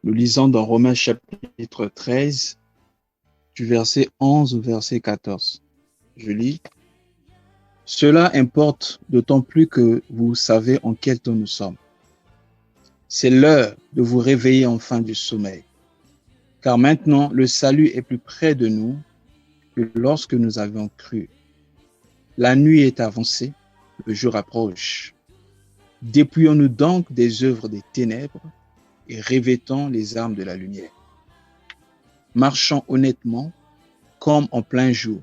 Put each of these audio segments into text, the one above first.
Nous lisons dans Romains chapitre 13, du verset 11 au verset 14. Je lis. Cela importe d'autant plus que vous savez en quel temps nous sommes. C'est l'heure de vous réveiller enfin du sommeil. Car maintenant, le salut est plus près de nous que lorsque nous avions cru. La nuit est avancée, le jour approche. Dépouillons-nous donc des œuvres des ténèbres et revêtons les armes de la lumière. Marchons honnêtement comme en plein jour,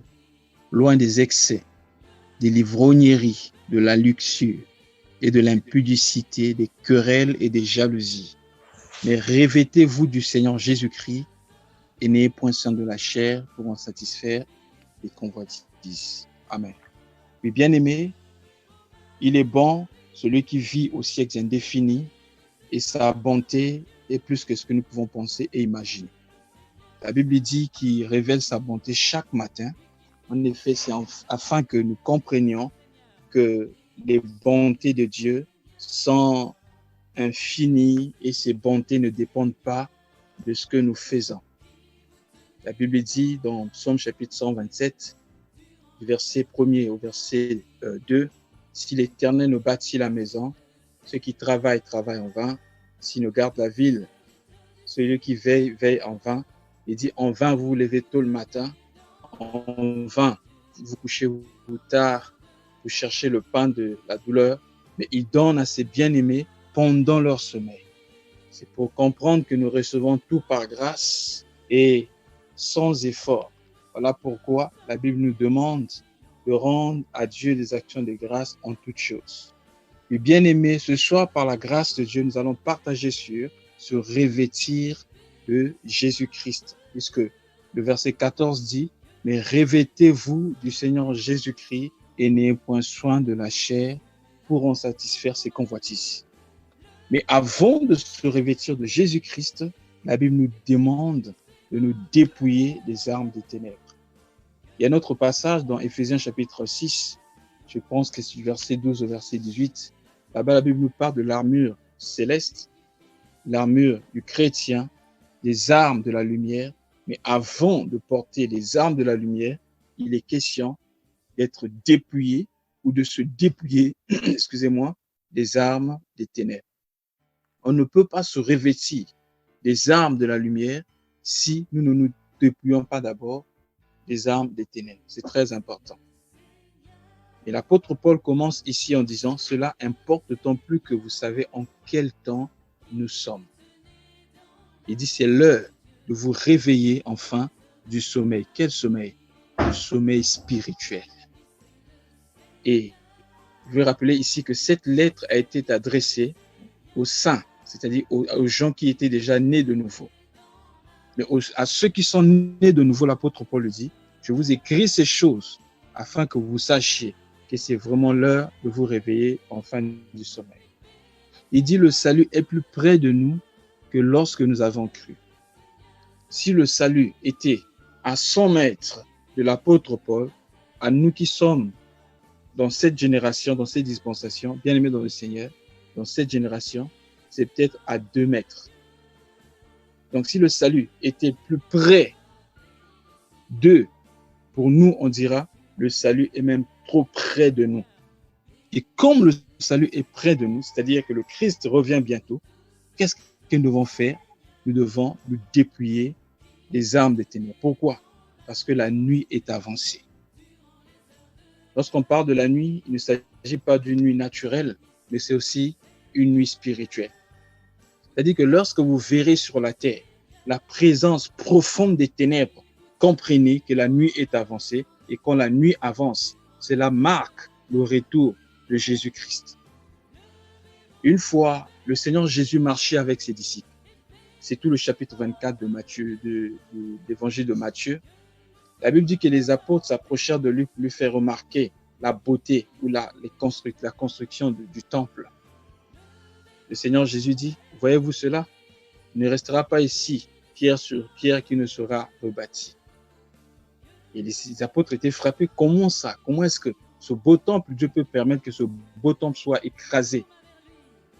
loin des excès, des livrogneries, de la luxure et de l'impudicité, des querelles et des jalousies. Mais revêtez-vous du Seigneur Jésus-Christ et n'ayez point soin de la chair pour en satisfaire les convoitises. Amen. Mais bien aimé, il est bon, celui qui vit aux siècles indéfinis, et sa bonté est plus que ce que nous pouvons penser et imaginer. La Bible dit qu'il révèle sa bonté chaque matin. En effet, c'est afin que nous comprenions que les bontés de Dieu sont infinies et ces bontés ne dépendent pas de ce que nous faisons. La Bible dit dans Psaume chapitre 127, du verset 1er au verset 2, « Si l'Éternel nous bâtit la maison, ceux qui travaillent, travaillent en vain. S'il nous garde la ville, celui qui veille, veille en vain. » Il dit, « En vain, vous vous levez tôt le matin. En vain, vous couchez vous tard. Vous cherchez le pain de la douleur. » Mais il donne à ses bien-aimés pendant leur sommeil. C'est pour comprendre que nous recevons tout par grâce et sans effort. Voilà pourquoi la Bible nous demande de rendre à Dieu des actions de grâce en toutes choses. Mais bien aimés, ce soir, par la grâce de Dieu, nous allons partager sur se revêtir de Jésus-Christ. Puisque le verset 14 dit, « Mais revêtez-vous du Seigneur Jésus-Christ et n'ayez point soin de la chair pour en satisfaire ses convoitises. » Mais avant de se revêtir de Jésus-Christ, la Bible nous demande de nous dépouiller des armes des ténèbres. Il y a un autre passage dans Éphésiens chapitre 6, je pense que c'est du verset 12 au verset 18. Là-bas, la Bible nous parle de l'armure céleste, l'armure du chrétien, des armes de la lumière. Mais avant de porter les armes de la lumière, il est question d'être dépouillé ou de se dépouiller, excusez-moi, des armes des ténèbres. On ne peut pas se revêtir des armes de la lumière si nous ne nous dépouillons pas d'abord des armes des ténèbres. C'est très important. Et l'apôtre Paul commence ici en disant, « Cela importe d'autant plus que vous savez en quel temps nous sommes. » Il dit, c'est l'heure de vous réveiller enfin du sommeil. Quel sommeil? Le sommeil spirituel. Et je vais rappeler ici que cette lettre a été adressée aux saints, c'est-à-dire aux gens qui étaient déjà nés de nouveau. Mais à ceux qui sont nés de nouveau, l'apôtre Paul le dit, je vous écris ces choses afin que vous sachiez que c'est vraiment l'heure de vous réveiller enfin du sommeil. Il dit, le salut est plus près de nous que lorsque nous avons cru. Si le salut était à 100 mètres de l'apôtre Paul, à nous qui sommes dans cette génération, dans cette dispensation, bien aimés dans le Seigneur, dans cette génération, c'est peut-être à 2 mètres. Donc, si le salut était plus près d'eux, pour nous, on dira, le salut est même trop près de nous. Et comme le salut est près de nous, c'est-à-dire que le Christ revient bientôt, qu'est-ce que nous devons faire? Nous devons nous dépouiller des armes des ténèbres. Pourquoi? Parce que la nuit est avancée. Lorsqu'on parle de la nuit, il ne s'agit pas d'une nuit naturelle, mais c'est aussi une nuit spirituelle. C'est-à-dire que lorsque vous verrez sur la terre la présence profonde des ténèbres, comprenez que la nuit est avancée et quand la nuit avance, cela marque le retour de Jésus-Christ. Une fois, le Seigneur Jésus marchait avec ses disciples. C'est tout le chapitre 24 de Matthieu, de l'évangile de Matthieu. La Bible dit que les apôtres s'approchèrent de lui pour lui faire remarquer la beauté ou la construction du temple. Le Seigneur Jésus dit, voyez-vous cela? Il ne restera pas ici pierre sur pierre qui ne sera rebâtie. Et les apôtres étaient frappés. Comment ça? Comment est-ce que ce beau temple, Dieu peut permettre que ce beau temple soit écrasé?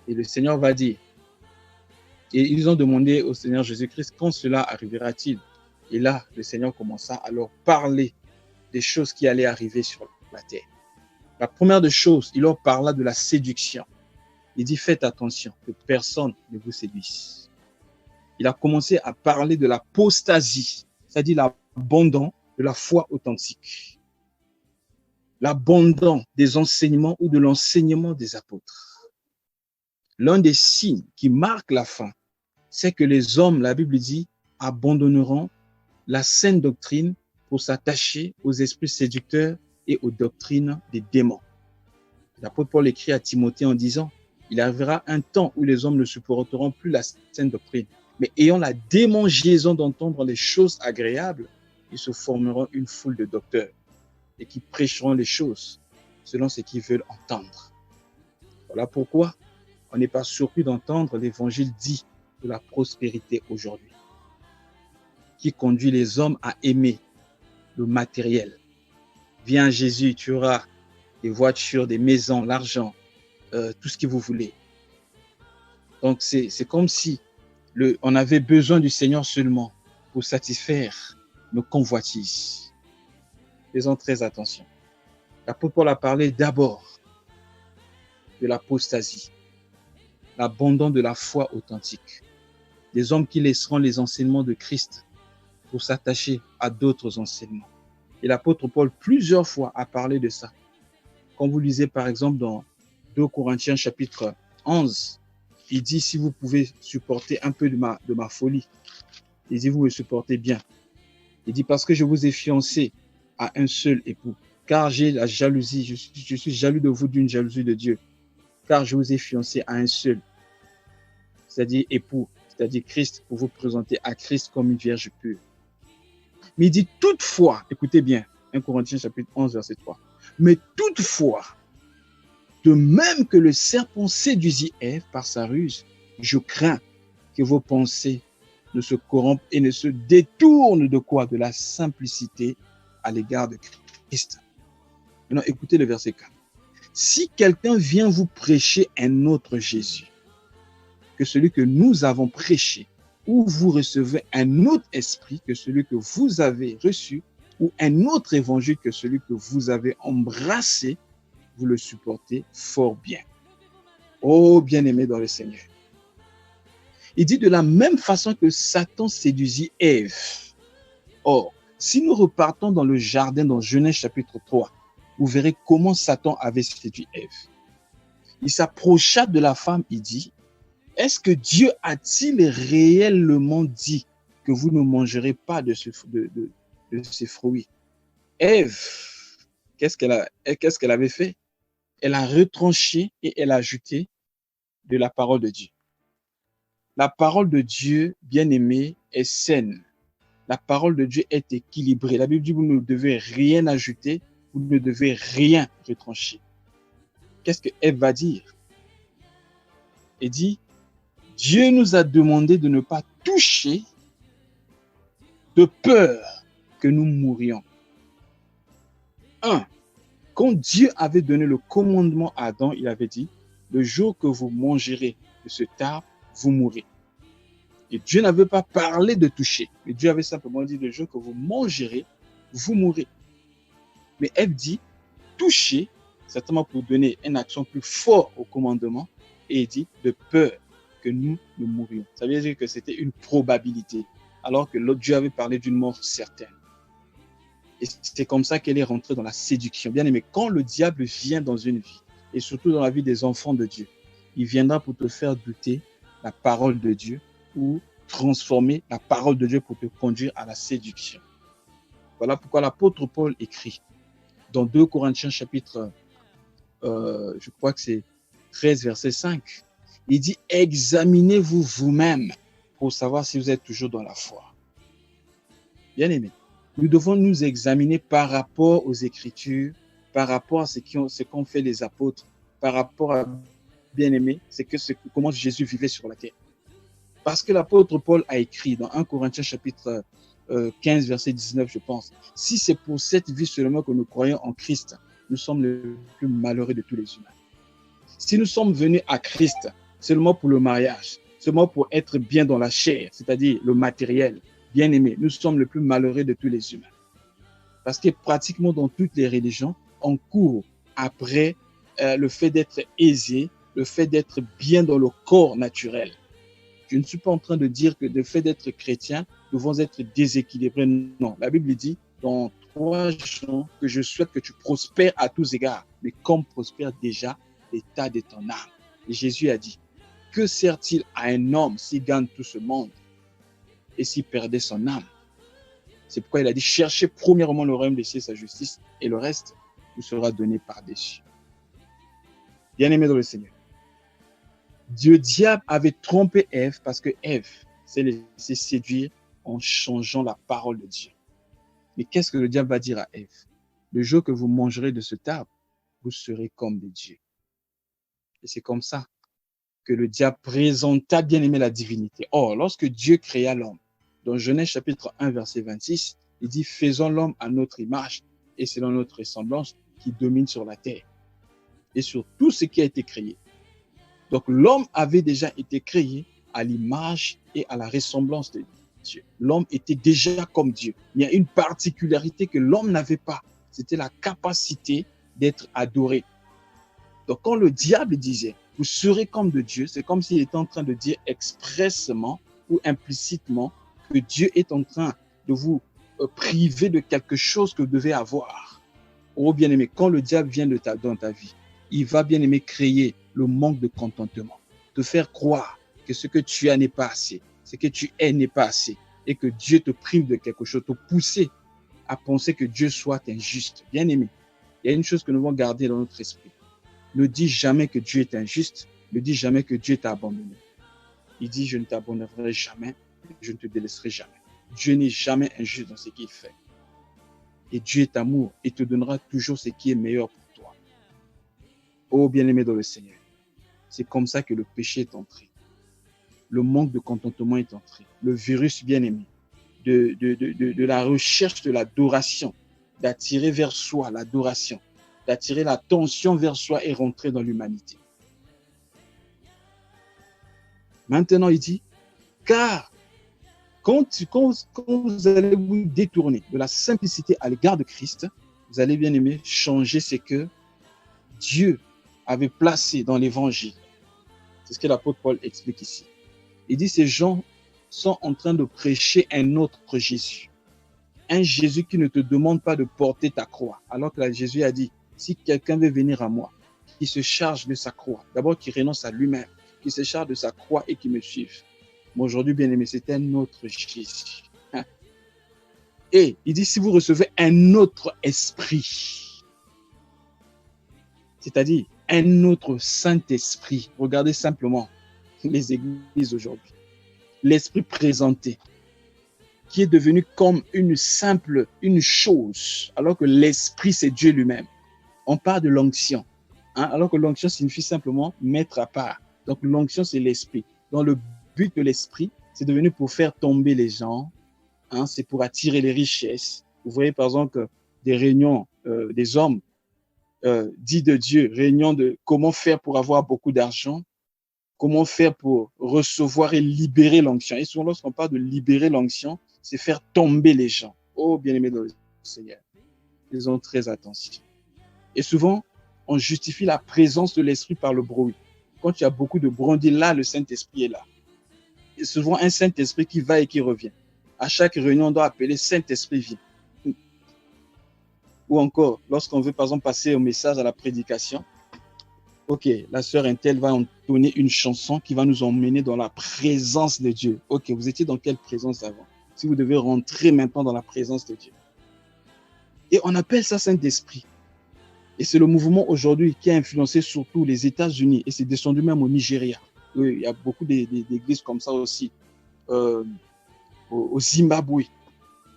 Et le Seigneur va dire, Et ils ont demandé au Seigneur Jésus-Christ quand cela arrivera-t-il. Et là, le Seigneur commença à leur parler des choses qui allaient arriver sur la terre. La première des choses, il leur parla de la séduction. Il dit, faites attention que personne ne vous séduise. Il a commencé à parler de l'apostasie, c'est-à-dire l'abandon de la foi authentique. L'abandon des enseignements ou de l'enseignement des apôtres. L'un des signes qui marque la fin, c'est que les hommes, la Bible dit, abandonneront la saine doctrine pour s'attacher aux esprits séducteurs et aux doctrines des démons. L'apôtre Paul écrit à Timothée en disant, il arrivera un temps où les hommes ne supporteront plus la saine doctrine, mais ayant la démangeaison d'entendre les choses agréables, ils se formeront une foule de docteurs et qui prêcheront les choses selon ce qu'ils veulent entendre. Voilà pourquoi on n'est pas surpris d'entendre l'évangile dit de la prospérité aujourd'hui, qui conduit les hommes à aimer le matériel. Viens Jésus, tu auras des voitures, des maisons, l'argent, tout ce que vous voulez. Donc c'est comme si on avait besoin du Seigneur seulement pour satisfaire nos convoitises. Faisons très attention. L'apôtre Paul a parlé d'abord de l'apostasie, l'abandon de la foi authentique, des hommes qui laisseront les enseignements de Christ pour s'attacher à d'autres enseignements. Et l'apôtre Paul, plusieurs fois, a parlé de ça. Quand vous lisez, par exemple, dans 2 Corinthiens chapitre 11, il dit, si vous pouvez supporter un peu de ma folie, il dit, vous me supportez bien. Il dit, parce que je vous ai fiancé à un seul époux, car j'ai la jalousie, je suis jaloux de vous d'une jalousie de Dieu, car je vous ai fiancé à un seul, c'est-à-dire époux, c'est-à-dire Christ, pour vous présenter à Christ comme une vierge pure. Mais il dit toutefois, écoutez bien, 1 Corinthiens chapitre 11, verset 3, mais toutefois, de même que le serpent séduisit Ève par sa ruse, je crains que vos pensées ne se corrompent et ne se détournent de quoi? De la simplicité à l'égard de Christ. Maintenant, écoutez le verset 4. Si quelqu'un vient vous prêcher un autre Jésus que celui que nous avons prêché, ou vous recevez un autre esprit que celui que vous avez reçu, ou un autre évangile que celui que vous avez embrassé, vous le supportez fort bien. Oh, bien-aimé dans le Seigneur. Il dit de la même façon que Satan séduisit Ève. Or, si nous repartons dans le jardin dans Genèse chapitre 3, vous verrez comment Satan avait séduit Ève. Il s'approcha de la femme, il dit, est-ce que Dieu a-t-il réellement dit que vous ne mangerez pas de ces fruits? Ève, qu'est-ce qu'elle avait fait? Elle a retranché et elle a ajouté de la parole de Dieu. La parole de Dieu, bien-aimée, est saine. La parole de Dieu est équilibrée. La Bible dit, vous ne devez rien ajouter, vous ne devez rien retrancher. Qu'est-ce que Ève va dire? Elle dit, Dieu nous a demandé de ne pas toucher de peur que nous mourions. 1. Quand Dieu avait donné le commandement à Adam, il avait dit, le jour que vous mangerez de cet arbre, vous mourrez. Et Dieu n'avait pas parlé de toucher, mais Dieu avait simplement dit, le jour que vous mangerez, vous mourrez. Mais Ève dit, toucher, certainement pour donner une action plus forte au commandement, et il dit, de peur que nous mourions. Ça veut dire que c'était une probabilité, alors que l'autre Dieu avait parlé d'une mort certaine. Et c'est comme ça qu'elle est rentrée dans la séduction. Bien aimé, quand le diable vient dans une vie, et surtout dans la vie des enfants de Dieu, il viendra pour te faire douter la parole de Dieu ou transformer la parole de Dieu pour te conduire à la séduction. Voilà pourquoi l'apôtre Paul écrit dans 2 Corinthiens chapitre, je crois que c'est 13, verset 5. Il dit, examinez-vous vous-même pour savoir si vous êtes toujours dans la foi. Bien aimé, nous devons nous examiner par rapport aux Écritures, par rapport à ce qu'ont fait les apôtres, par rapport à, bien aimé, comment Jésus vivait sur la terre. Parce que l'apôtre Paul a écrit dans 1 Corinthiens chapitre 15, verset 19, je pense, si c'est pour cette vie seulement que nous croyons en Christ, nous sommes les plus malheureux de tous les humains. Si nous sommes venus à Christ seulement pour le mariage, seulement pour être bien dans la chair, c'est-à-dire le matériel. Bien-aimé, nous sommes les plus malheureux de tous les humains. Parce que pratiquement dans toutes les religions, on court après le fait d'être aisé, le fait d'être bien dans le corps naturel. Je ne suis pas en train de dire que le fait d'être chrétien, nous devons être déséquilibrés. Non, la Bible dit dans 3 Jean que je souhaite que tu prospères à tous égards, mais comme prospère déjà l'état de ton âme. Et Jésus a dit, que sert-il à un homme s'il gagne tout ce monde et s'il perdait son âme? C'est pourquoi il a dit, cherchez premièrement le royaume des cieux et sa justice, et le reste vous sera donné par-dessus. Bien-aimé dans le Seigneur, Dieu, diable, avait trompé Ève parce que Ève s'est laissée séduire en changeant la parole de Dieu. Mais qu'est-ce que le diable va dire à Ève? Le jour que vous mangerez de cet arbre, vous serez comme des dieux. Et c'est comme ça que le diable présenta, bien aimé, la divinité. Or, lorsque Dieu créa l'homme, dans Genèse chapitre 1, verset 26, il dit, faisons l'homme à notre image et selon notre ressemblance qui domine sur la terre et sur tout ce qui a été créé. Donc, l'homme avait déjà été créé à l'image et à la ressemblance de Dieu. L'homme était déjà comme Dieu. Il y a une particularité que l'homme n'avait pas. C'était la capacité d'être adoré. Donc, quand le diable disait, vous serez comme de Dieu, c'est comme s'il était en train de dire expressement ou implicitement que Dieu est en train de vous priver de quelque chose que vous devez avoir. Oh, bien-aimé, quand le diable vient dans ta vie, il va, bien-aimé, créer le manque de contentement, te faire croire que ce que tu as n'est pas assez, ce que tu es n'est pas assez, et que Dieu te prive de quelque chose, te pousser à penser que Dieu soit injuste. Bien-aimé, il y a une chose que nous devons garder dans notre esprit. Ne dis jamais que Dieu est injuste, ne dis jamais que Dieu t'a abandonné. Il dit, je ne t'abandonnerai jamais, je ne te délaisserai jamais. Dieu n'est jamais injuste dans ce qu'il fait. Et Dieu est amour et te donnera toujours ce qui est meilleur pour toi. Oh, bien-aimé dans le Seigneur, c'est comme ça que le péché est entré. Le manque de contentement est entré. Le virus, bien-aimé, de la recherche de l'adoration, d'attirer vers soi l'adoration, d'attirer l'attention vers soi est rentré dans l'humanité. Maintenant, il dit, car quand vous allez vous détourner de la simplicité à l'égard de Christ, vous allez, bien aimer, changer ce que Dieu avait placé dans l'évangile. C'est ce que l'apôtre Paul explique ici. Il dit, ces gens sont en train de prêcher un autre Jésus. Un Jésus qui ne te demande pas de porter ta croix. Alors que Jésus a dit, si quelqu'un veut venir à moi, qu'il se charge de sa croix, d'abord qu'il renonce à lui-même, qu'il se charge de sa croix et qu'il me suive. Mais aujourd'hui, bien aimé, c'est un autre Jésus. Et il dit, si vous recevez un autre esprit, c'est-à-dire un autre Saint-Esprit, regardez simplement les églises aujourd'hui, l'esprit présenté, qui est devenu comme une chose, alors que l'esprit, c'est Dieu lui-même. On parle de l'onction, alors que l'onction signifie simplement mettre à part. Donc l'onction, c'est l'esprit. Donc le but de l'esprit, c'est devenu pour faire tomber les gens, c'est pour attirer les richesses. Vous voyez par exemple des réunions des hommes dits de Dieu, réunions de comment faire pour avoir beaucoup d'argent, comment faire pour recevoir et libérer l'onction. Et souvent, lorsqu'on parle de libérer l'onction, c'est faire tomber les gens. Oh, bien-aimés dans le Seigneur, ils ont très attention. Et souvent, on justifie la présence de l'esprit par le bruit. Quand il y a beaucoup de bruit, on dit là, le Saint-Esprit est là. Et souvent, un Saint-Esprit qui va et qui revient. À chaque réunion, on doit appeler Saint-Esprit vient. Ou encore, lorsqu'on veut, par exemple, passer un message à la prédication, ok, la sœur Intel va entonner une chanson qui va nous emmener dans la présence de Dieu. Ok, vous étiez dans quelle présence avant? Si vous devez rentrer maintenant dans la présence de Dieu. Et on appelle ça Saint-Esprit. Et c'est le mouvement aujourd'hui qui a influencé surtout les États-Unis et c'est descendu même au Nigeria. Oui, il y a beaucoup d'églises comme ça aussi. Au Zimbabwe.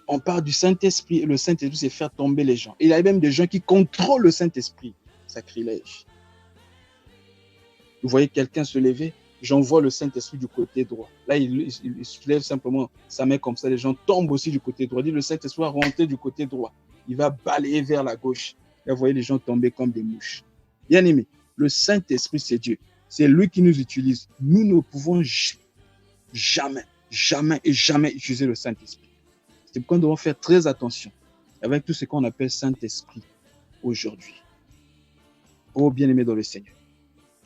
On parle du Saint-Esprit et le Saint-Esprit, c'est faire tomber les gens. Et il y a même des gens qui contrôlent le Saint-Esprit. Sacrilège. Vous voyez quelqu'un se lever, j'envoie le Saint-Esprit du côté droit. Là, il se lève simplement sa main comme ça, les gens tombent aussi du côté droit. Il dit le Saint-Esprit va rentrer du côté droit. Il va balayer vers la gauche. Là, vous voyez les gens tomber comme des mouches. Bien aimé, le Saint-Esprit, c'est Dieu. C'est lui qui nous utilise. Nous ne pouvons jamais, jamais et jamais utiliser le Saint-Esprit. C'est pourquoi nous devons faire très attention avec tout ce qu'on appelle Saint-Esprit aujourd'hui. Oh bien-aimés dans le Seigneur.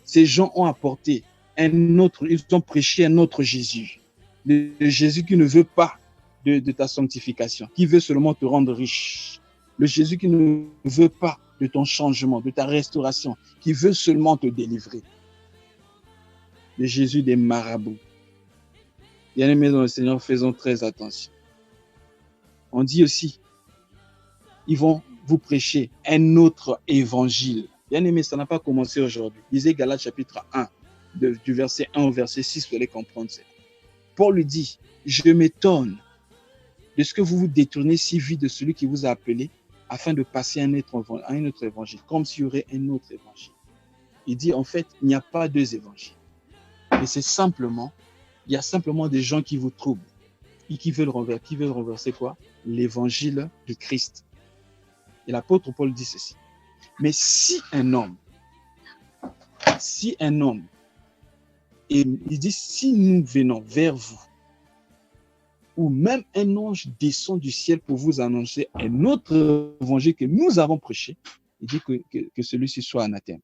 Ces gens ont apporté ils ont prêché un autre Jésus. Le Jésus qui ne veut pas de ta sanctification, qui veut seulement te rendre riche. Le Jésus qui ne veut pas de ton changement, de ta restauration, qui veut seulement te délivrer. Le Jésus des marabouts. Bien-aimés dans le Seigneur, faisons très attention. On dit aussi, ils vont vous prêcher un autre évangile. Bien-aimés, ça n'a pas commencé aujourd'hui. Lisez Galates chapitre 1, du verset 1 au verset 6, vous allez comprendre ça. Paul lui dit, je m'étonne de ce que vous vous détournez si vite de celui qui vous a appelé afin de passer à un autre évangile, comme s'il y aurait un autre évangile. Il dit, en fait, il n'y a pas deux évangiles. Et c'est simplement, il y a simplement des gens qui vous troublent et qui veulent renverser quoi? L'évangile de Christ. Et l'apôtre Paul dit ceci. Mais si un homme, et il dit, si nous venons vers vous, ou même un ange descend du ciel pour vous annoncer un autre évangile que nous avons prêché, il dit que celui-ci soit anathème.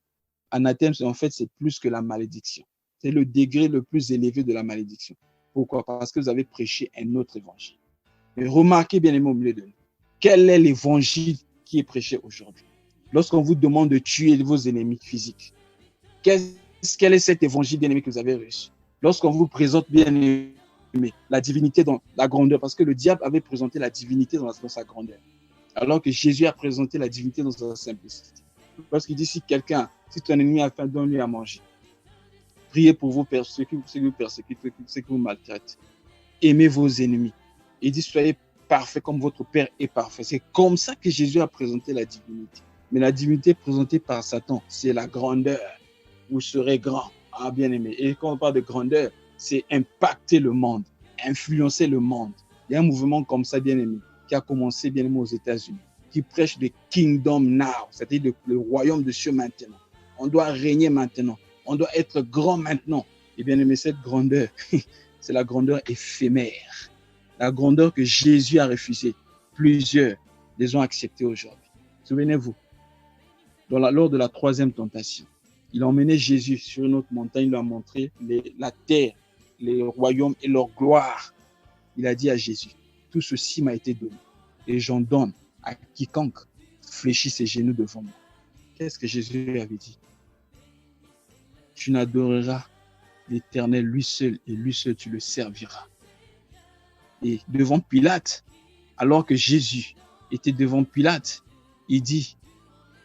Anathème, en fait, c'est plus que la malédiction. C'est le degré le plus élevé de la malédiction. Pourquoi? Parce que vous avez prêché un autre évangile. Mais remarquez bien aimé au milieu de nous, quel est l'évangile qui est prêché aujourd'hui? Lorsqu'on vous demande de tuer vos ennemis physiques, quel est cet évangile bien aimé que vous avez reçu? Lorsqu'on vous présente bien aimé la divinité dans la grandeur, parce que le diable avait présenté la divinité dans sa grandeur, alors que Jésus a présenté la divinité dans sa simplicité. Parce qu'il dit, si ton ennemi a faim, donne-lui à manger. Priez pour ceux qui vous persécutent, ceux qui vous maltraitent. Aimez vos ennemis. Il dit, soyez parfaits comme votre Père est parfait. C'est comme ça que Jésus a présenté la divinité. Mais la divinité présentée par Satan, c'est la grandeur. Vous serez grand. Ah, bien aimé. Et quand on parle de grandeur, c'est impacter le monde, influencer le monde. Il y a un mouvement comme ça, bien aimé, qui a commencé, bien aimé, aux États-Unis, qui prêche le kingdom now, c'est-à-dire le royaume de Dieu maintenant. On doit régner maintenant. On doit être grand maintenant. Et bien aimé, cette grandeur, c'est la grandeur éphémère. La grandeur que Jésus a refusée. Plusieurs les ont acceptées aujourd'hui. Souvenez-vous, lors de la troisième tentation, il a emmené Jésus sur une autre montagne, il lui a montré la terre, les royaumes et leur gloire. Il a dit à Jésus, tout ceci m'a été donné et j'en donne à quiconque fléchit ses genoux devant moi. Qu'est-ce que Jésus lui avait dit? Tu n'adoreras l'Éternel lui seul et lui seul tu le serviras. Et devant Pilate, alors que Jésus était devant Pilate, il dit,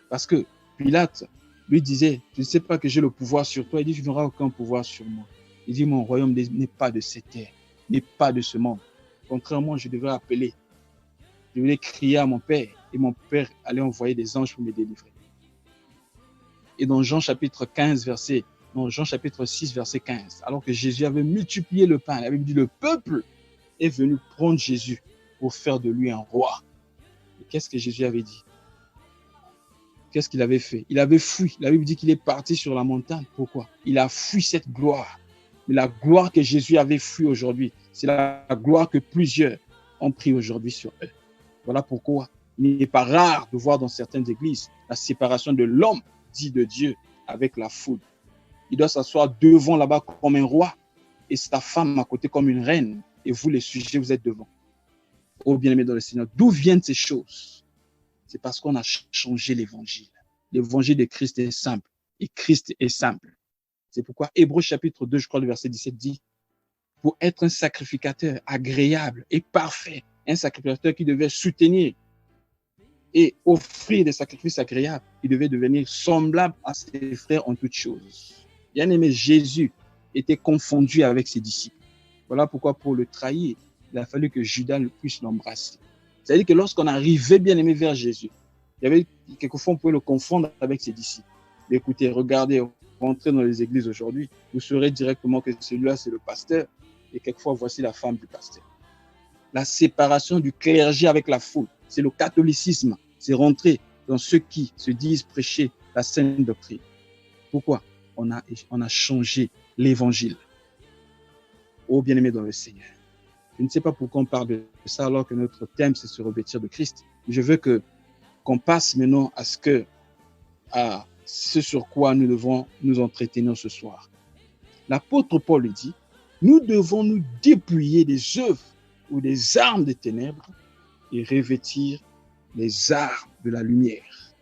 parce que Pilate lui disait, je ne sais pas que j'ai le pouvoir sur toi. Il dit, je n'aurai aucun pouvoir sur moi. Il dit, mon royaume n'est pas de cette terre, n'est pas de ce monde. Contrairement, je devrais appeler, je devrais crier à mon Père, et mon Père allait envoyer des anges pour me délivrer. Et dans Jean chapitre 6, verset 15, alors que Jésus avait multiplié le pain, il avait dit, le peuple est venu prendre Jésus pour faire de lui un roi. Et qu'est-ce que Jésus avait dit? Qu'est-ce qu'il avait fait? Il avait fui. La Bible dit qu'il est parti sur la montagne. Pourquoi? Il a fui cette gloire. Mais la gloire que Jésus avait fui aujourd'hui, c'est la gloire que plusieurs ont pris aujourd'hui sur eux. Voilà pourquoi il n'est pas rare de voir dans certaines églises la séparation de l'homme dit de Dieu avec la foule. Il doit s'asseoir devant là-bas comme un roi et sa femme à côté comme une reine. Et vous, les sujets, vous êtes devant. Oh bien-aimé dans le Seigneur, d'où viennent ces choses? C'est parce qu'on a changé l'évangile. L'évangile de Christ est simple et Christ est simple. C'est pourquoi Hébreux chapitre 2, je crois, le verset 17 dit, pour être un sacrificateur agréable et parfait, un sacrificateur qui devait soutenir et offrir des sacrifices agréables, il devait devenir semblable à ses frères en toutes choses. Bien-aimé, Jésus était confondu avec ses disciples. Voilà pourquoi pour le trahir, il a fallu que Judas puisse l'embrasser. C'est-à-dire que lorsqu'on arrivait bien aimé vers Jésus, il y avait quelquefois on pouvait le confondre avec ses disciples. Mais écoutez, regardez, rentrez dans les églises aujourd'hui, vous saurez directement que celui-là c'est le pasteur et quelquefois voici la femme du pasteur. La séparation du clergé avec la foule, c'est le catholicisme, c'est rentrer dans ceux qui se disent prêcher la sainte doctrine. Pourquoi? On a changé l'évangile. Oh, bien-aimés dans le Seigneur. Je ne sais pas pourquoi on parle de ça alors que notre thème, c'est se revêtir de Christ. Je veux qu'on passe maintenant à ce sur quoi nous devons nous entretenir ce soir. L'apôtre Paul dit, nous devons nous dépouiller des œuvres ou des armes des ténèbres et revêtir les armes de la lumière.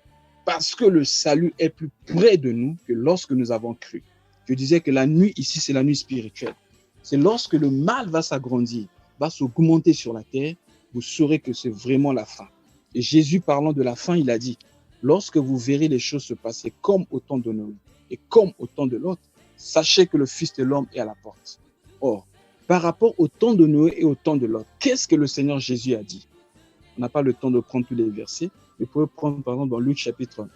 Parce que le salut est plus près de nous que lorsque nous avons cru. Je disais que la nuit ici, c'est la nuit spirituelle. C'est lorsque le mal va s'agrandir, va s'augmenter sur la terre, vous saurez que c'est vraiment la fin. Et Jésus, parlant de la fin, il a dit, lorsque vous verrez les choses se passer comme au temps de Noé et comme au temps de Lot, sachez que le Fils de l'homme est à la porte. Or, par rapport au temps de Noé et au temps de Lot, qu'est-ce que le Seigneur Jésus a dit? On n'a pas le temps de prendre tous les versets, mais vous pouvez prendre par exemple dans Luc chapitre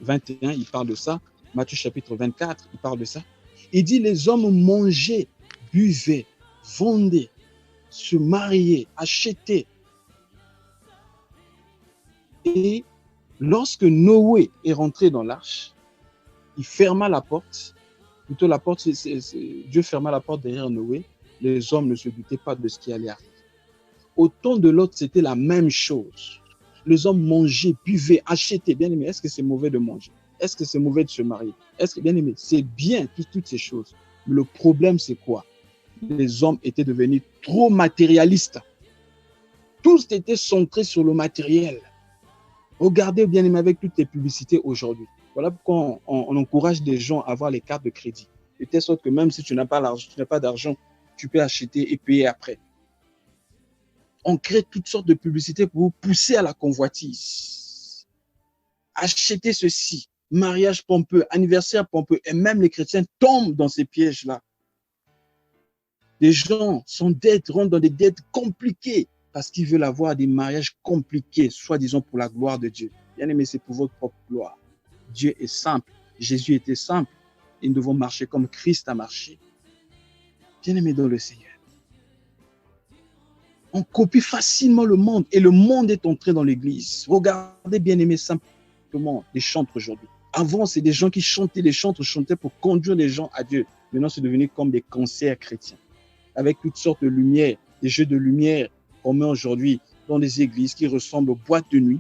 21, il parle de ça. Matthieu chapitre 24, il parle de ça. Il dit, les hommes mangeaient, buvaient, vendaient, se mariaient, achetaient. Et lorsque Noé est rentré dans l'arche, il ferma la porte. Plutôt la porte, Dieu ferma la porte derrière Noé. Les hommes ne se doutaient pas de ce qui allait arriver. Au temps de l'autre, c'était la même chose. Les hommes mangeaient, buvaient, achetaient. Bien aimé, est-ce que c'est mauvais de manger? Est-ce que c'est mauvais de se marier? Est-ce que, bien aimé, c'est bien toutes ces choses. Mais le problème, c'est quoi? Les hommes étaient devenus trop matérialistes. Tous étaient centrés sur le matériel. Regardez, bien aimé, avec toutes les publicités aujourd'hui. Voilà pourquoi on encourage des gens à avoir les cartes de crédit. De telle sorte que même si tu n'as pas d'argent, tu peux acheter et payer après. On crée toutes sortes de publicités pour vous pousser à la convoitise. Achetez ceci, mariage pompeux, anniversaire pompeux, et même les chrétiens tombent dans ces pièges-là. Les gens rentrent dans des dettes compliquées parce qu'ils veulent avoir des mariages compliqués, soi-disant pour la gloire de Dieu. Bien aimé, c'est pour votre propre gloire. Dieu est simple, Jésus était simple, et nous devons marcher comme Christ a marché. Bien aimé dans le Seigneur. On copie facilement le monde et le monde est entré dans l'église. Regardez, bien aimé, simplement les chantres aujourd'hui. Avant, c'est des gens qui chantaient, les chantres chantaient pour conduire les gens à Dieu. Maintenant, c'est devenu comme des concerts chrétiens, avec toutes sortes de lumières, des jeux de lumière qu'on met aujourd'hui dans les églises qui ressemblent aux boîtes de nuit.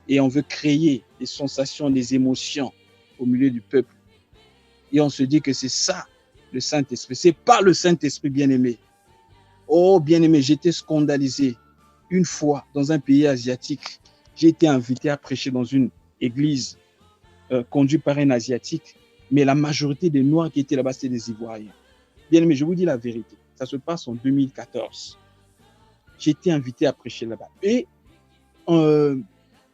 Et on veut créer des sensations, des émotions au milieu du peuple. Et on se dit que c'est ça, le Saint-Esprit. C'est pas le Saint-Esprit, bien-aimé. Oh, bien-aimé, j'étais scandalisé. Une fois, dans un pays asiatique, j'ai été invité à prêcher dans une église conduite par un Asiatique, mais la majorité des Noirs qui étaient là-bas, c'était des Ivoiriens. Bien-aimé, je vous dis la vérité. Ça se passe en 2014. J'ai été invité à prêcher là-bas. Et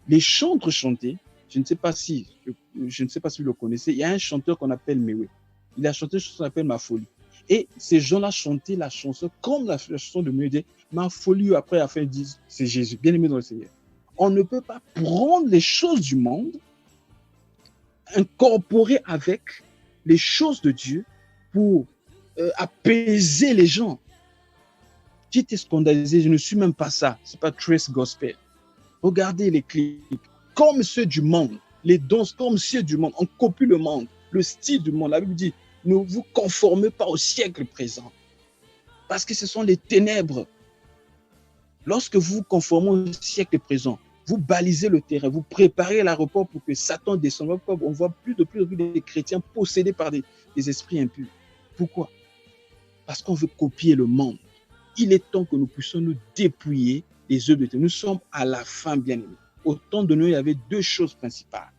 les chantres chantaient. Je ne sais pas si vous le connaissez. Il y a un chanteur qu'on appelle Mewe. Il a chanté une chanson qu'on appelle Ma Folie. Et ces gens-là chantaient la chanson comme la chanson de Mewe. Ma folie, après, à la fin, ils disent, c'est Jésus, bien aimé dans le Seigneur. On ne peut pas prendre les choses du monde, incorporer avec les choses de Dieu pour apaiser les gens. J'étais scandalisé, je ne suis même pas ça. Ce n'est pas Trace Gospel. Regardez les clips, comme ceux du monde, les danses comme ceux du monde. On copie le monde, le style du monde. La Bible dit, ne vous conformez pas au siècle présent. Parce que ce sont les ténèbres. Lorsque vous vous conformez au siècle présent, vous balisez le terrain, vous préparez l'aéroport pour que Satan descende. On voit plus de plus des chrétiens possédés par des esprits impurs. Pourquoi? Parce qu'on veut copier le monde. Il est temps que nous puissions nous dépouiller des œuvres de Dieu. Nous sommes à la fin, bien-aimés. Au temps de Noé, il y avait deux choses principales.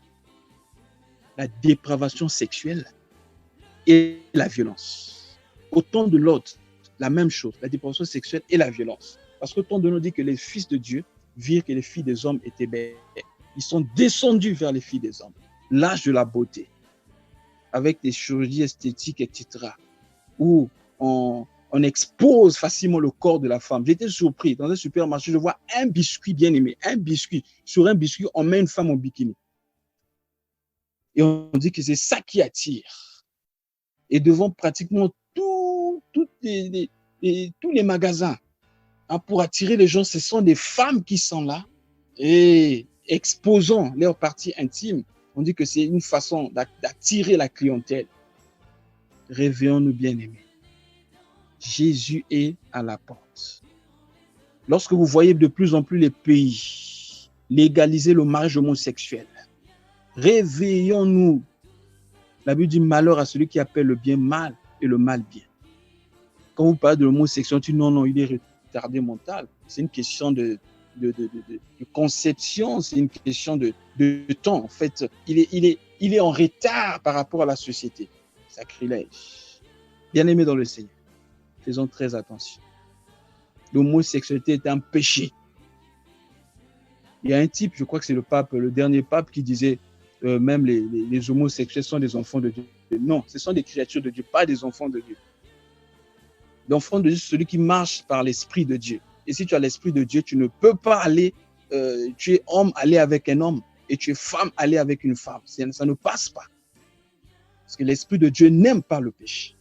La dépravation sexuelle et la violence. Au temps de Lot, la même chose, la dépravation sexuelle et la violence. Parce que le temps de Noé dit que les fils de Dieu virent que les filles des hommes étaient belles. Ils sont descendus vers les filles des hommes. L'âge de la beauté, avec des chirurgies esthétiques, etc., où on expose facilement le corps de la femme. J'étais surpris. Dans un supermarché, je vois un biscuit bien aimé, un biscuit. Sur un biscuit, on met une femme en bikini. Et on dit que c'est ça qui attire. Et devant pratiquement tous les magasins, pour attirer les gens, ce sont des femmes qui sont là et exposant leurs parties intimes. On dit que c'est une façon d'attirer la clientèle. Réveillons-nous, bien-aimés. Jésus est à la porte. Lorsque vous voyez de plus en plus les pays légaliser le mariage homosexuel, réveillons-nous. La Bible dit malheur à celui qui appelle le bien mal et le mal bien. Quand vous parlez de l'homosexuel, tu dis non, il est retardé mental. C'est une question de conception, c'est une question de temps. En fait, il est en retard par rapport à la société. Sacrilège. Bien-aimés dans le Seigneur, faisons très attention. L'homosexualité est un péché. Il y a un type, je crois que c'est le dernier pape qui disait même les homosexuels sont des enfants de Dieu. Non, ce sont des créatures de Dieu, pas des enfants de Dieu. L'enfant de Dieu, c'est celui qui marche par l'Esprit de Dieu. Et si tu as l'Esprit de Dieu, tu ne peux pas aller, tu es homme, aller avec un homme, et tu es femme, aller avec une femme. Ça ne passe pas. Parce que l'Esprit de Dieu n'aime pas le péché.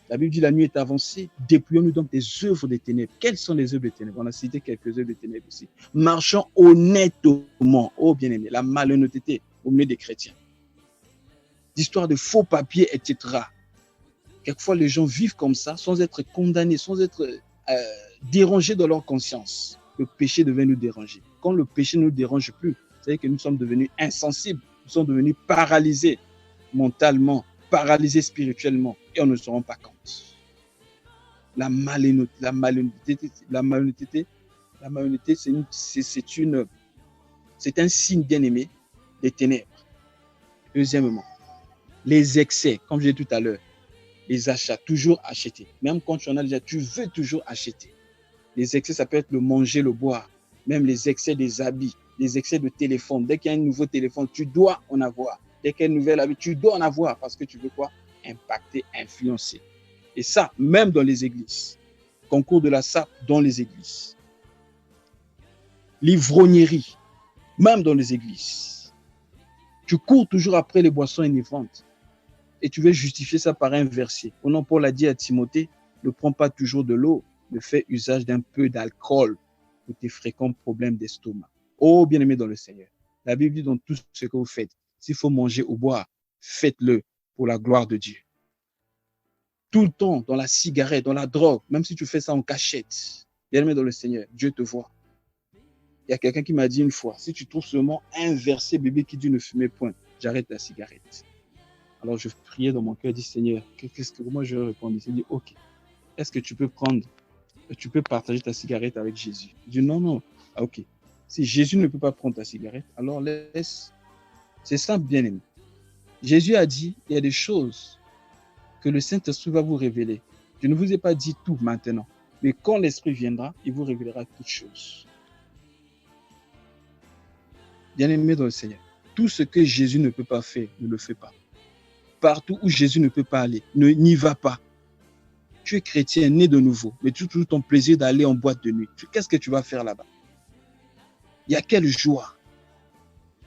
La Bible dit la nuit est avancée, dépouillons-nous donc des œuvres des ténèbres. Quelles sont les œuvres des ténèbres? On a cité quelques œuvres des ténèbres aussi. Marchons honnêtement, oh bien-aimé, la malhonnêteté au milieu des chrétiens. L'histoire de faux papiers, etc. Quelquefois, les gens vivent comme ça, sans être condamnés, sans être dérangés dans leur conscience. Le péché devait nous déranger. Quand le péché ne nous dérange plus, c'est-à-dire que nous sommes devenus insensibles, nous sommes devenus paralysés mentalement, paralysés spirituellement, et on ne se rend pas compte. La malhonnêteté, c'est un signe bien-aimé des ténèbres. Deuxièmement, les excès, comme je l'ai dit tout à l'heure, les achats, toujours acheter. Même quand tu en as déjà, tu veux toujours acheter. Les excès, ça peut être le manger, le boire, même les excès des habits, les excès de téléphone. Dès qu'il y a un nouveau téléphone, tu dois en avoir. Dès qu'il y a une nouvelle habit, tu dois en avoir parce que tu veux quoi? Impacter, influencer. Et ça, même dans les églises. Concours de la sape dans les églises. L'ivrognerie, même dans les églises. Tu cours toujours après les boissons inifantes. Et tu veux justifier ça par un verset. Au nom, Paul a dit à Timothée, ne prends pas toujours de l'eau, mais fais usage d'un peu d'alcool pour tes fréquents problèmes d'estomac. Oh, bien-aimé dans le Seigneur, la Bible dit dans tout ce que vous faites, s'il faut manger ou boire, faites-le pour la gloire de Dieu. Tout le temps, dans la cigarette, dans la drogue, même si tu fais ça en cachette, bien-aimé dans le Seigneur, Dieu te voit. Il y a quelqu'un qui m'a dit une fois, si tu trouves seulement un verset biblique qui dit ne fumez point, j'arrête la cigarette. Alors je priais dans mon cœur, je dis Seigneur, comment je vais répondre? Il dit ok, est-ce que tu peux partager ta cigarette avec Jésus? Je dis non, ah, ok. Si Jésus ne peut pas prendre ta cigarette, alors laisse. C'est simple, bien aimé. Jésus a dit, il y a des choses que le Saint-Esprit va vous révéler. Je ne vous ai pas dit tout maintenant, mais quand l'Esprit viendra, il vous révélera toutes choses. Bien aimé dans le Seigneur, tout ce que Jésus ne peut pas faire, ne le fait pas. Partout où Jésus ne peut pas aller, n'y va pas. Tu es chrétien, né de nouveau, mais tu as toujours ton plaisir d'aller en boîte de nuit. Qu'est-ce que tu vas faire là-bas? Il y a quelle joie?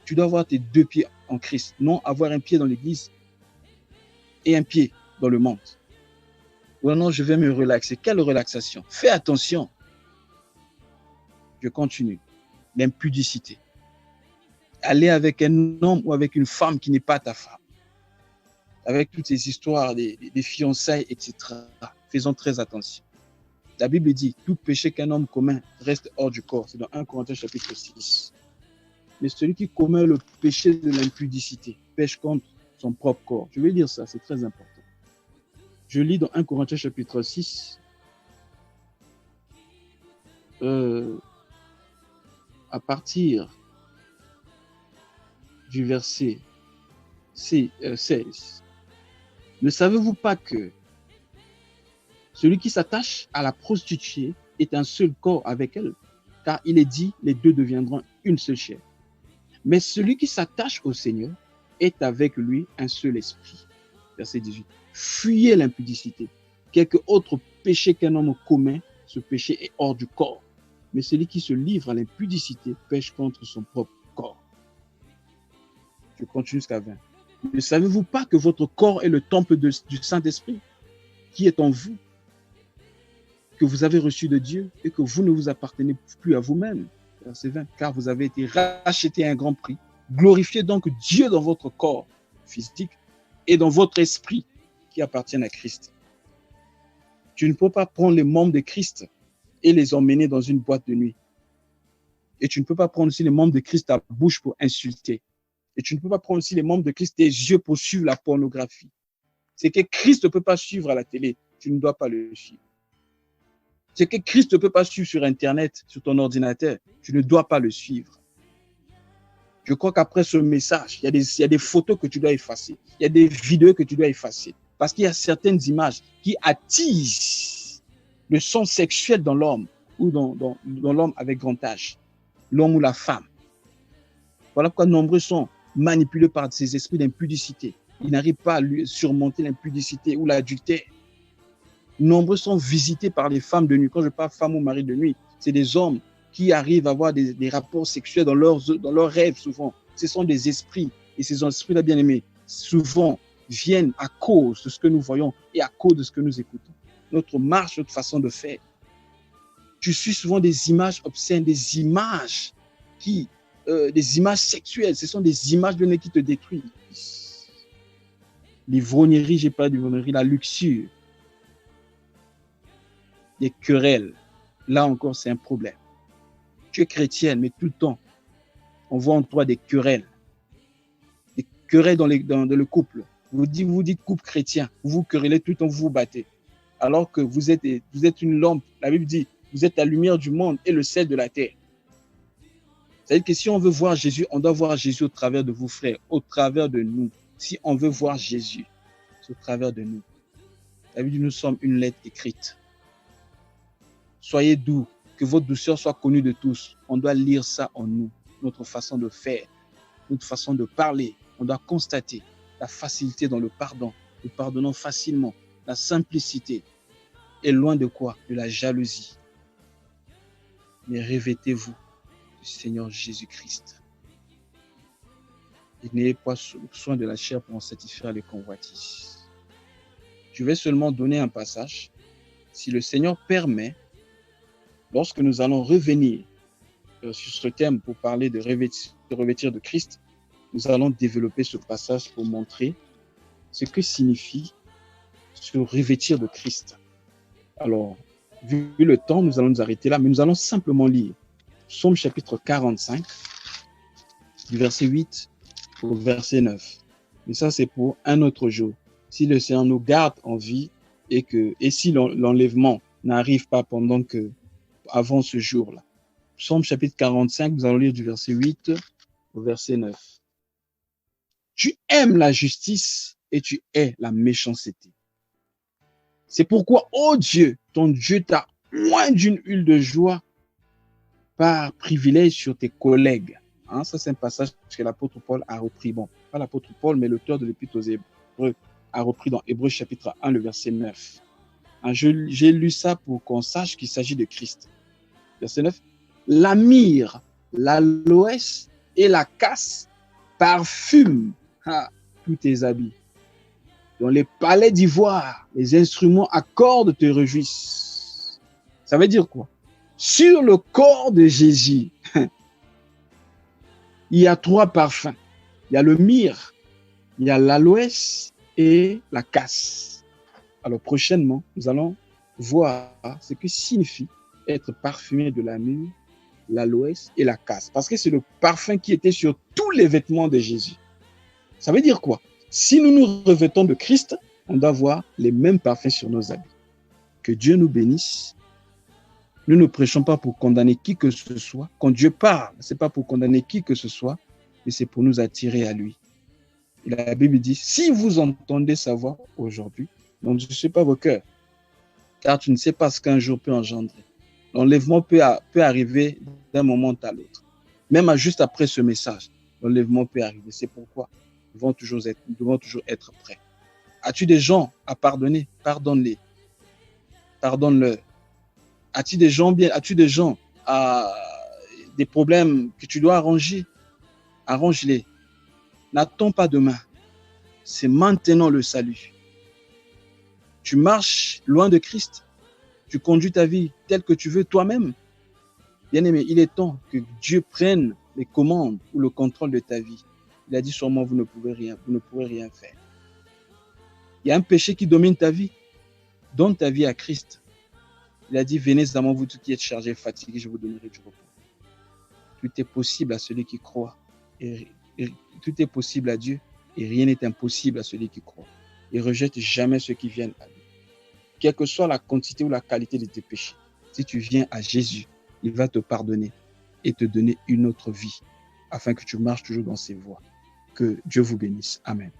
Tu dois avoir tes deux pieds en Christ, non avoir un pied dans l'église et un pied dans le monde. Ou non, je vais me relaxer. Quelle relaxation? Fais attention. Je continue. L'impudicité. Aller avec un homme ou avec une femme qui n'est pas ta femme. Avec toutes ces histoires des fiançailles, etc. Faisons très attention. La Bible dit, tout péché qu'un homme commet reste hors du corps. C'est dans 1 Corinthiens chapitre 6. Mais celui qui commet le péché de l'impudicité pêche contre son propre corps. Je vais lire ça, c'est très important. Je lis dans 1 Corinthiens chapitre 6, à partir du verset 16. Ne savez-vous pas que celui qui s'attache à la prostituée est un seul corps avec elle, car il est dit, les deux deviendront une seule chair. Mais celui qui s'attache au Seigneur est avec lui un seul esprit. Verset 18. Fuyez l'impudicité. Quelque autre péché qu'un homme commet, ce péché est hors du corps. Mais celui qui se livre à l'impudicité pêche contre son propre corps. Je continue jusqu'à 20. Ne savez-vous pas que votre corps est le temple du Saint-Esprit qui est en vous, que vous avez reçu de Dieu et que vous ne vous appartenez plus à vous-même? Verset 20. Car vous avez été rachetés à un grand prix. Glorifiez donc Dieu dans votre corps physique et dans votre esprit qui appartiennent à Christ. Tu ne peux pas prendre les membres de Christ et les emmener dans une boîte de nuit. Et tu ne peux pas prendre aussi les membres de Christ ta bouche pour insulter. Et tu ne peux pas prendre aussi les membres de Christ tes yeux pour suivre la pornographie. C'est que Christ ne peut pas suivre à la télé. Tu ne dois pas le suivre. C'est que Christ ne peut pas suivre sur Internet, sur ton ordinateur. Tu ne dois pas le suivre. Je crois qu'après ce message, il y a des photos que tu dois effacer. Il y a des vidéos que tu dois effacer. Parce qu'il y a certaines images qui attisent le sang sexuel dans l'homme ou dans l'homme avec grand âge, l'homme ou la femme. Voilà pourquoi nombreux sont manipulés par ces esprits d'impudicité. Ils n'arrivent pas à lui surmonter l'impudicité ou l'adultère. Nombreux sont visités par les femmes de nuit. Quand je parle femme ou mari de nuit, c'est des hommes qui arrivent à avoir des rapports sexuels dans leurs rêves souvent. Ce sont des esprits. Et ces esprits-là, bien aimés, souvent viennent à cause de ce que nous voyons et à cause de ce que nous écoutons. Notre marche, notre façon de faire. Tu suis souvent des images obscènes, des images sexuelles. Ce sont des images de qui te détruisent. L'ivrognerie, j'ai pas d'ivrognerie, la luxure. Des querelles. Là encore, c'est un problème. Tu es chrétienne, mais tout le temps, on voit en toi des querelles. Des querelles dans le couple. Vous dites couple chrétien, vous vous querellez tout le temps, vous vous battez. Alors que vous êtes une lampe. La Bible dit, vous êtes la lumière du monde et le sel de la terre. C'est-à-dire que si on veut voir Jésus, on doit voir Jésus au travers de vous, frères, au travers de nous. Si on veut voir Jésus, c'est au travers de nous. La Bible dit, nous sommes une lettre écrite. Soyez doux, que votre douceur soit connue de tous. On doit lire ça en nous, notre façon de faire, notre façon de parler. On doit constater la facilité dans le pardon. Nous pardonnons facilement, la simplicité. Et loin de quoi? De la jalousie. Mais revêtez-vous du Seigneur Jésus-Christ. Et n'ayez pas soin de la chair pour en satisfaire les convoitises. Je vais seulement donner un passage. Si le Seigneur permet, lorsque nous allons revenir sur ce thème pour parler de revêtir de Christ, nous allons développer ce passage pour montrer ce que signifie se revêtir de Christ. Alors, vu le temps, nous allons nous arrêter là, mais nous allons simplement lire Psaume chapitre 45, du verset 8 au verset 9. Mais ça, c'est pour un autre jour. Si le Seigneur nous garde en vie et si l'enlèvement n'arrive pas avant ce jour-là. Psaume chapitre 45, nous allons lire du verset 8 au verset 9. Tu aimes la justice et tu hais la méchanceté. C'est pourquoi, ô Dieu, ton Dieu t'a oint d'une huile de joie par privilège sur tes collègues. Hein, ça, c'est un passage que l'apôtre Paul a repris. Bon, pas l'apôtre Paul, mais l'auteur de l'Épître aux Hébreux a repris dans Hébreux chapitre 1, le verset 9. Hein, j'ai lu ça pour qu'on sache qu'il s'agit de Christ. Verset 9. La myrrhe, l'aloès et la casse parfument tous tes habits. Dans les palais d'ivoire, les instruments à cordes te réjouissent. Ça veut dire quoi? Sur le corps de Jésus, il y a 3 parfums. Il y a le myrrhe, il y a l'aloès et la casse. Alors prochainement, nous allons voir ce que signifie être parfumé de la myrrhe, l'aloès et la casse. Parce que c'est le parfum qui était sur tous les vêtements de Jésus. Ça veut dire quoi? Si nous nous revêtons de Christ, on doit avoir les mêmes parfums sur nos habits. Que Dieu nous bénisse. Nous ne prêchons pas pour condamner qui que ce soit. Quand Dieu parle, ce n'est pas pour condamner qui que ce soit, mais c'est pour nous attirer à lui. Et la Bible dit, si vous entendez sa voix aujourd'hui, ne touchez pas vos cœurs, car tu ne sais pas ce qu'un jour peut engendrer. L'enlèvement peut arriver d'un moment à l'autre. Même juste après ce message, l'enlèvement peut arriver. C'est pourquoi nous devons toujours être prêts. As-tu des gens à pardonner? Pardonne-les. Pardonne-leur. As-tu des gens à des problèmes que tu dois arranger? Arrange-les. N'attends pas demain. C'est maintenant le salut. Tu marches loin de Christ. Tu conduis ta vie telle que tu veux toi-même. Bien-aimé, il est temps que Dieu prenne les commandes ou le contrôle de ta vie. Il a dit sûrement, vous ne pourrez rien faire. Il y a un péché qui domine ta vie. Donne ta vie à Christ. Il a dit, venez à moi, vous tous qui êtes chargés et fatigués, je vous donnerai du repos. Tout est possible à celui qui croit. Et tout est possible à Dieu et rien n'est impossible à celui qui croit. Il ne rejette jamais ceux qui viennent à lui. Quelle que soit la quantité ou la qualité de tes péchés, si tu viens à Jésus, il va te pardonner et te donner une autre vie afin que tu marches toujours dans ses voies. Que Dieu vous bénisse. Amen.